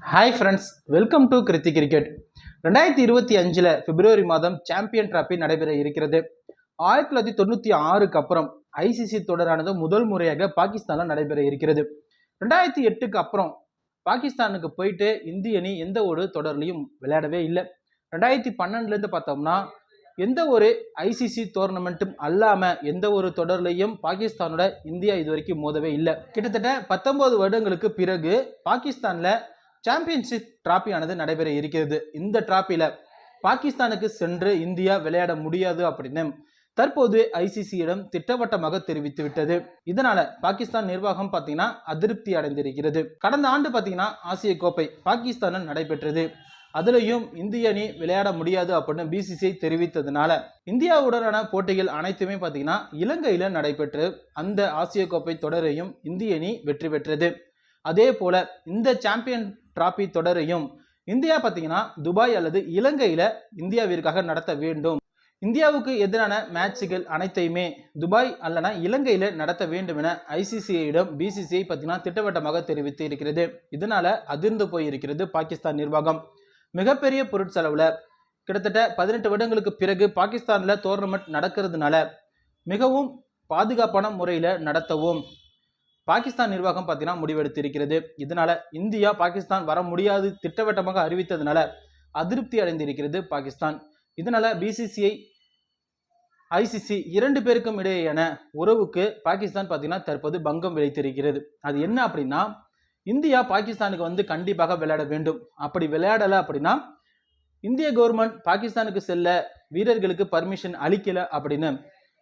Hi friends, welcome to Kriti cricket. 2025 பிப்ரவரி மாதம் champion trophy நடைபெற இருக்கிறது. 1996க்கு அப்புறம் ஐசிசி தொடரானது முதல் முறையாக பாகிஸ்தானில் நடைபெற இருக்கிறது. 2008க்கு அப்புறம் பாகிஸ்தானுக்கு போயிட்டு இந்திய அணி எந்த ஒரு தொடர்லையும் விளையாடவே இல்லை. 2012 பார்த்தோம்னா எந்த ஒரு ஐசிசி டோர்னமெண்ட்டும் அல்லாம எந்த ஒரு தொடர்லையும் பாகிஸ்தானோட இந்தியா இது வரைக்கும் மோதவே இல்லை. கிட்டத்தட்ட 19 வருடங்களுக்கு பிறகு பாகிஸ்தான்ல சாம்பியன்ஷிப் டிராபியானது நடைபெற இருக்கிறது. இந்த டிராபியில பாகிஸ்தானுக்கு சென்று இந்தியா விளையாட முடியாது அப்படின்னு தற்போது ஐசிசியிடம் திட்டவட்டமாக தெரிவித்து விட்டது. இதனால பாகிஸ்தான் நிர்வாகம் பாத்தீங்கன்னா அதிருப்தி அடைந்திருக்கிறது. கடந்த ஆண்டு பாத்தீங்கன்னா ஆசிய கோப்பை பாகிஸ்தானில் நடைபெற்றது. அதுலயும் இந்திய அணி விளையாட முடியாது அப்படின்னு பிசிசிஐ தெரிவித்ததுனால இந்தியாவுடனான போட்டிகள் அனைத்துமே பாத்தீங்கன்னா இலங்கையில நடைபெற்று அந்த ஆசிய கோப்பை தொடரையும் இந்திய அணி வெற்றி பெற்றது. அதே போல இந்த சாம்பியன் டிராபி தொடரையும் இந்தியா பார்த்தீங்கன்னா துபாய் அல்லது இலங்கையில இந்தியாவிற்காக நடத்த வேண்டும். இந்தியாவுக்கு எதிரான மேட்சுகள் அனைத்தையுமே துபாய் அல்லனா இலங்கையில நடத்த வேண்டும் என ஐசிசிஐயிடம் பிசிசிஐ பார்த்தீங்கன்னா திட்டவட்டமாக தெரிவித்து இருக்கிறது. இதனால அதிர்ந்து போயிருக்கிறது பாகிஸ்தான் நிர்வாகம். மிகப்பெரிய பொருட்செலவுல கிட்டத்தட்ட 18 வருடங்களுக்கு பிறகு பாகிஸ்தான்ல டோர்னமெண்ட் நடக்கிறதுனால மிகவும் பாதுகாப்பான முறையில நடத்தவும் பாகிஸ்தான் நிர்வாகம் பார்த்தீங்கன்னா முடிவெடுத்திருக்கிறது. இதனால இந்தியா பாகிஸ்தான் வர முடியாது திட்டவட்டமாக அறிவித்ததுனால அதிருப்தி அடைந்திருக்கிறது பாகிஸ்தான். இதனால பிசிசிஐ ஐசிசி இரண்டு பேருக்கும் இடையேயான உறவுக்கு பாகிஸ்தான் பார்த்தீங்கன்னா தற்போது பங்கம் விளைத்திருக்கிறது. அது என்ன அப்படின்னா, இந்தியா பாகிஸ்தானுக்கு கண்டிப்பாக விளையாட வேண்டும். அப்படி விளையாடல அப்படின்னா இந்திய கவர்மெண்ட் பாகிஸ்தானுக்கு செல்ல வீரர்களுக்கு பர்மிஷன் அளிக்கல அப்படின்னு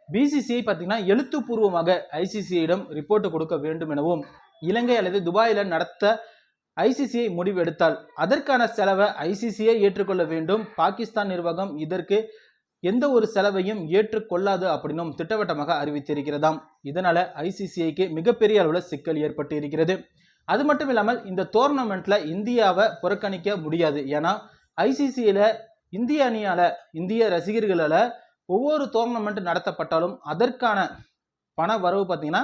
பிசிசிஐ பார்த்தீங்கன்னா எழுத்துப்பூர்வமாக ஐசிசிஐயிடம் ரிப்போர்ட் கொடுக்க வேண்டும் எனவும், இலங்கை அல்லது துபாயில நடத்த ஐசிசிஐ முடிவு எடுத்தால் அதற்கான செலவை ஐசிசிஐ ஏற்றுக்கொள்ள வேண்டும். பாகிஸ்தான் நிர்வாகம் இதற்கு எந்த ஒரு செலவையும் ஏற்றுக்கொள்ளாது அப்படின்னும் திட்டவட்டமாக அறிவித்திருக்கிறதாம். இதனால ஐசிசிஐக்கு மிகப்பெரிய அளவில் சிக்கல் ஏற்பட்டு இருக்கிறது. அது மட்டும் இல்லாமல் இந்த டோர்னமெண்ட்ல இந்தியாவை புறக்கணிக்க முடியாது. ஏன்னா ஐசிசிஐல இந்திய அணியால இந்திய ரசிகர்களால ஒவ்வொரு டோர்னமெண்ட் நடத்தப்பட்டாலும் அதற்கான பண வரவு பார்த்தீங்கன்னா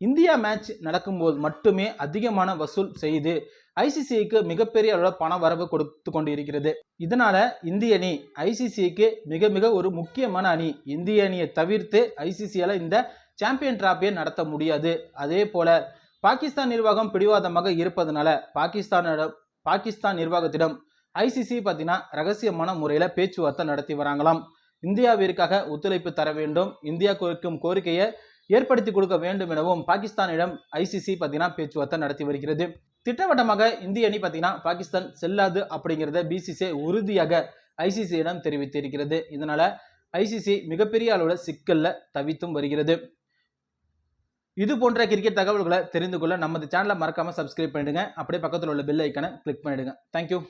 இந்தியா மேட்ச் நடக்கும்போது மட்டுமே அதிகமான வசூல் செய்து ஐசிசிஐக்கு மிகப்பெரிய அளவில் பண வரவு கொடுத்து கொண்டு இருக்கிறது. இதனால இந்திய அணி ஐசிசிஐக்கு மிக மிக ஒரு முக்கியமான அணி. இந்திய அணியை தவிர்த்து ஐசிசியால இந்த சாம்பியன் டிராபியை நடத்த முடியாது. அதே போல பாகிஸ்தான் நிர்வாகம் பிடிவாதமாக இருப்பதனால பாகிஸ்தான் நிர்வாகத்திடம் ஐசிசி பார்த்தீங்கன்னா ரகசியமான முறையில பேச்சுவார்த்தை நடத்தி வராங்களாம். இந்தியாவிற்காக ஒத்துழைப்பு தர வேண்டும், இந்தியா கொடுக்கும் கோரிக்கையை ஏற்படுத்தி கொடுக்க வேண்டும் எனவும் பாகிஸ்தானிடம் ஐசிசி பார்த்தீங்கன்னா பேச்சுவார்த்தை நடத்தி வருகிறது. திட்டவட்டமாக இந்திய அணி பார்த்தீங்கன்னா பாகிஸ்தான் செல்லாது அப்படிங்கிறத பிசிசிஐ உறுதியாக ஐசிசியிடம் தெரிவித்திருக்கிறது. இதனால ஐசிசி மிகப்பெரிய அளவில் சிக்கல்ல தவித்தும் வருகிறது. இது போன்ற கிரிக்கெட் தகவல்களை தெரிந்து கொள்ள நமது சேனலை மறக்காம சப்ஸ்கிரைப் பண்ணிடுங்க. அப்படியே பக்கத்தில் உள்ள பெல் ஐக்கானை கிளிக் பண்ணிடுங்க. தேங்க்யூ.